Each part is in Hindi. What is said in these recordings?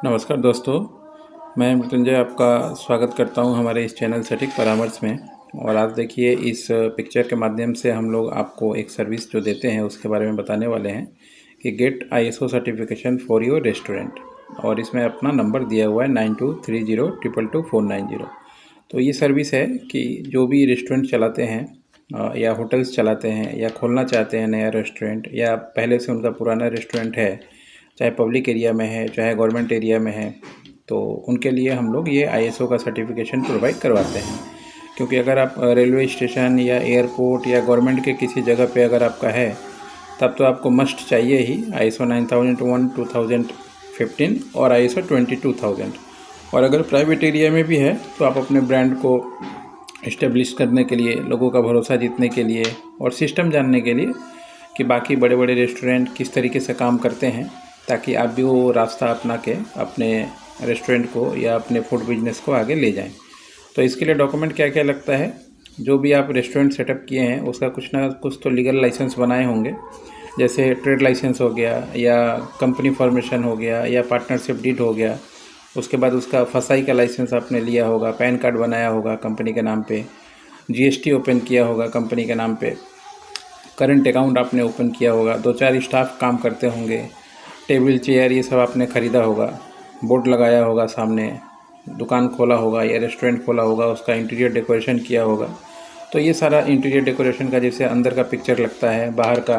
नमस्कार दोस्तों, मैं मृत्युंजय आपका स्वागत करता हूं हमारे इस चैनल सटीक परामर्श में। और आज देखिए, इस पिक्चर के माध्यम से हम लोग आपको एक सर्विस जो देते हैं उसके बारे में बताने वाले हैं कि get ISO certification for your restaurant. और इसमें अपना नंबर दिया हुआ है 9230222490। तो ये सर्विस है कि जो भी रेस्टोरेंट चलाते हैं या होटल्स चलाते हैं या खोलना चाहते हैं नया रेस्टोरेंट, या पहले से उनका पुराना रेस्टोरेंट है, चाहे पब्लिक एरिया में है चाहे गवर्नमेंट एरिया में है, तो उनके लिए हम लोग ये ISO का सर्टिफिकेशन प्रोवाइड करवाते हैं। क्योंकि अगर आप रेलवे स्टेशन या एयरपोर्ट या गवर्नमेंट के किसी जगह पे अगर आपका है, तब तो आपको मस्ट चाहिए ही ISO 9001 2015 और ISO 22000। और अगर प्राइवेट एरिया में भी है तो आप अपने ब्रांड को इस्टेब्लिश करने के लिए, लोगों का भरोसा जीतने के लिए और सिस्टम जानने के लिए कि बाकी बड़े बड़े रेस्टोरेंट किस तरीके से काम करते हैं, ताकि आप भी वो रास्ता अपना के अपने रेस्टोरेंट को या अपने फूड बिजनेस को आगे ले जाएं। तो इसके लिए डॉक्यूमेंट क्या क्या लगता है? जो भी आप रेस्टोरेंट सेटअप किए हैं उसका कुछ ना कुछ तो लीगल लाइसेंस बनाए होंगे, जैसे ट्रेड लाइसेंस हो गया या कंपनी फॉर्मेशन हो गया या पार्टनरशिप डीड हो गया। उसके बाद उसका फसाई का लाइसेंस आपने लिया होगा, पैन कार्ड बनाया होगा कंपनी के नाम पे, GST ओपन किया होगा कंपनी के नाम पे, करंट अकाउंट आपने ओपन किया होगा, 2-4 स्टाफ काम करते होंगे, टेबल चेयर ये सब आपने ख़रीदा होगा, बोर्ड लगाया होगा, सामने दुकान खोला होगा या रेस्टोरेंट खोला होगा, उसका इंटीरियर डेकोरेशन किया होगा। तो ये सारा इंटीरियर डेकोरेशन का, जैसे अंदर का पिक्चर लगता है, बाहर का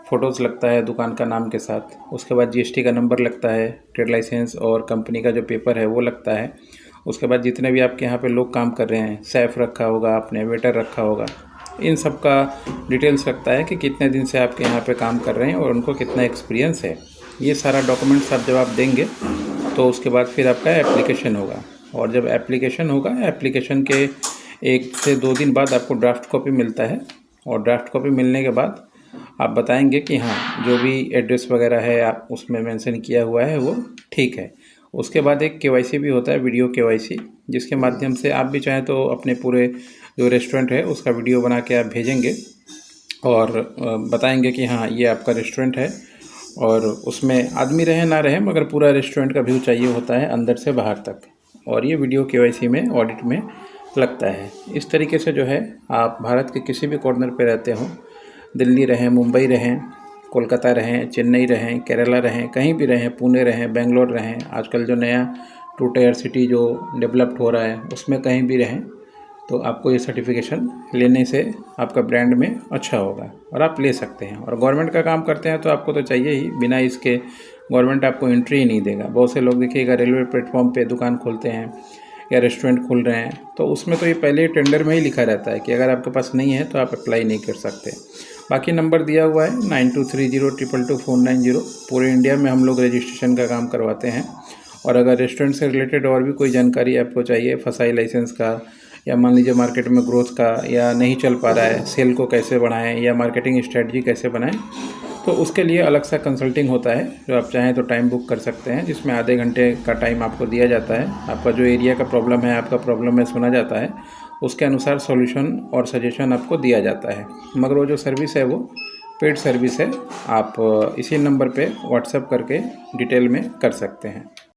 फ़ोटोज़ लगता है दुकान का नाम के साथ, उसके बाद GST का नंबर लगता है, ट्रेड लाइसेंस और कंपनी का जो पेपर है वो लगता है। उसके बाद जितने भी आपके यहाँ पे लोग काम कर रहे हैं, शेफ़ रखा होगा आपने, वेटर रखा होगा, इन सब का डिटेल्स लगता है कि कितने दिन से आपके यहाँ पे काम कर रहे हैं और उनको कितना एक्सपीरियंस है। ये सारा डॉक्यूमेंट्स आप जब आप देंगे तो उसके बाद फिर आपका एप्लीकेशन होगा। और जब एप्लीकेशन होगा, एप्लीकेशन के 1 से 2 दिन बाद आपको ड्राफ्ट कॉपी मिलता है। और ड्राफ्ट कॉपी मिलने के बाद आप बताएंगे कि हाँ, जो भी एड्रेस वगैरह है आप उसमें मेंशन किया हुआ है वो ठीक है। उसके बाद एक KYC भी होता है, वीडियो KYC, जिसके माध्यम से आप भी चाहें तो अपने पूरे जो रेस्टोरेंट है उसका वीडियो बना के आप भेजेंगे और बताएंगे कि हाँ, ये आपका रेस्टोरेंट है। और उसमें आदमी रहे ना रहे, मगर पूरा रेस्टोरेंट का व्यू चाहिए होता है अंदर से बाहर तक। और ये वीडियो KYC में, ऑडिट में लगता है। इस तरीके से जो है, आप भारत के किसी भी कॉर्नर पे रहते हों, दिल्ली रहें, मुंबई रहें, कोलकाता रहें, चेन्नई रहें, केरला रहें, कहीं भी रहें, पुणे रहें, बेंगलोर रहें, आजकल जो नया 2 टायर सिटी जो डेवलप्ड हो रहा है उसमें कहीं भी रहें, तो आपको ये सर्टिफिकेशन लेने से आपका ब्रांड में अच्छा होगा और आप ले सकते हैं। और गवर्नमेंट का काम करते हैं तो आपको तो चाहिए ही, बिना इसके गवर्नमेंट आपको एंट्री ही नहीं देगा। बहुत से लोग देखिएगा रेलवे प्लेटफॉर्म पे दुकान खोलते हैं या रेस्टोरेंट खोल रहे हैं, तो उसमें तो ये पहले टेंडर में ही लिखा रहता है कि अगर आपके पास नहीं है तो आप अप्लाई नहीं कर सकते। बाकी नंबर दिया हुआ है 9230222490। पूरे इंडिया में हम लोग रजिस्ट्रेशन का काम करवाते हैं। और अगर रेस्टोरेंट से रिलेटेड और भी कोई जानकारी आपको चाहिए, फसाई लाइसेंस का, या मान लीजिए मार्केट में ग्रोथ का, या नहीं चल पा रहा है, सेल को कैसे बढ़ाएं या मार्केटिंग स्ट्रेटजी कैसे बनाएं, तो उसके लिए अलग सा कंसल्टिंग होता है, जो आप चाहें तो टाइम बुक कर सकते हैं, जिसमें आधे घंटे का टाइम आपको दिया जाता है। आपका जो एरिया का प्रॉब्लम है, आपका प्रॉब्लम में सुना जाता है, उसके अनुसार सॉल्यूशन और सजेशन आपको दिया जाता है। मगर वो जो सर्विस है वो पेड सर्विस है। आप इसी नंबर पे व्हाट्सएप करके डिटेल में कर सकते हैं।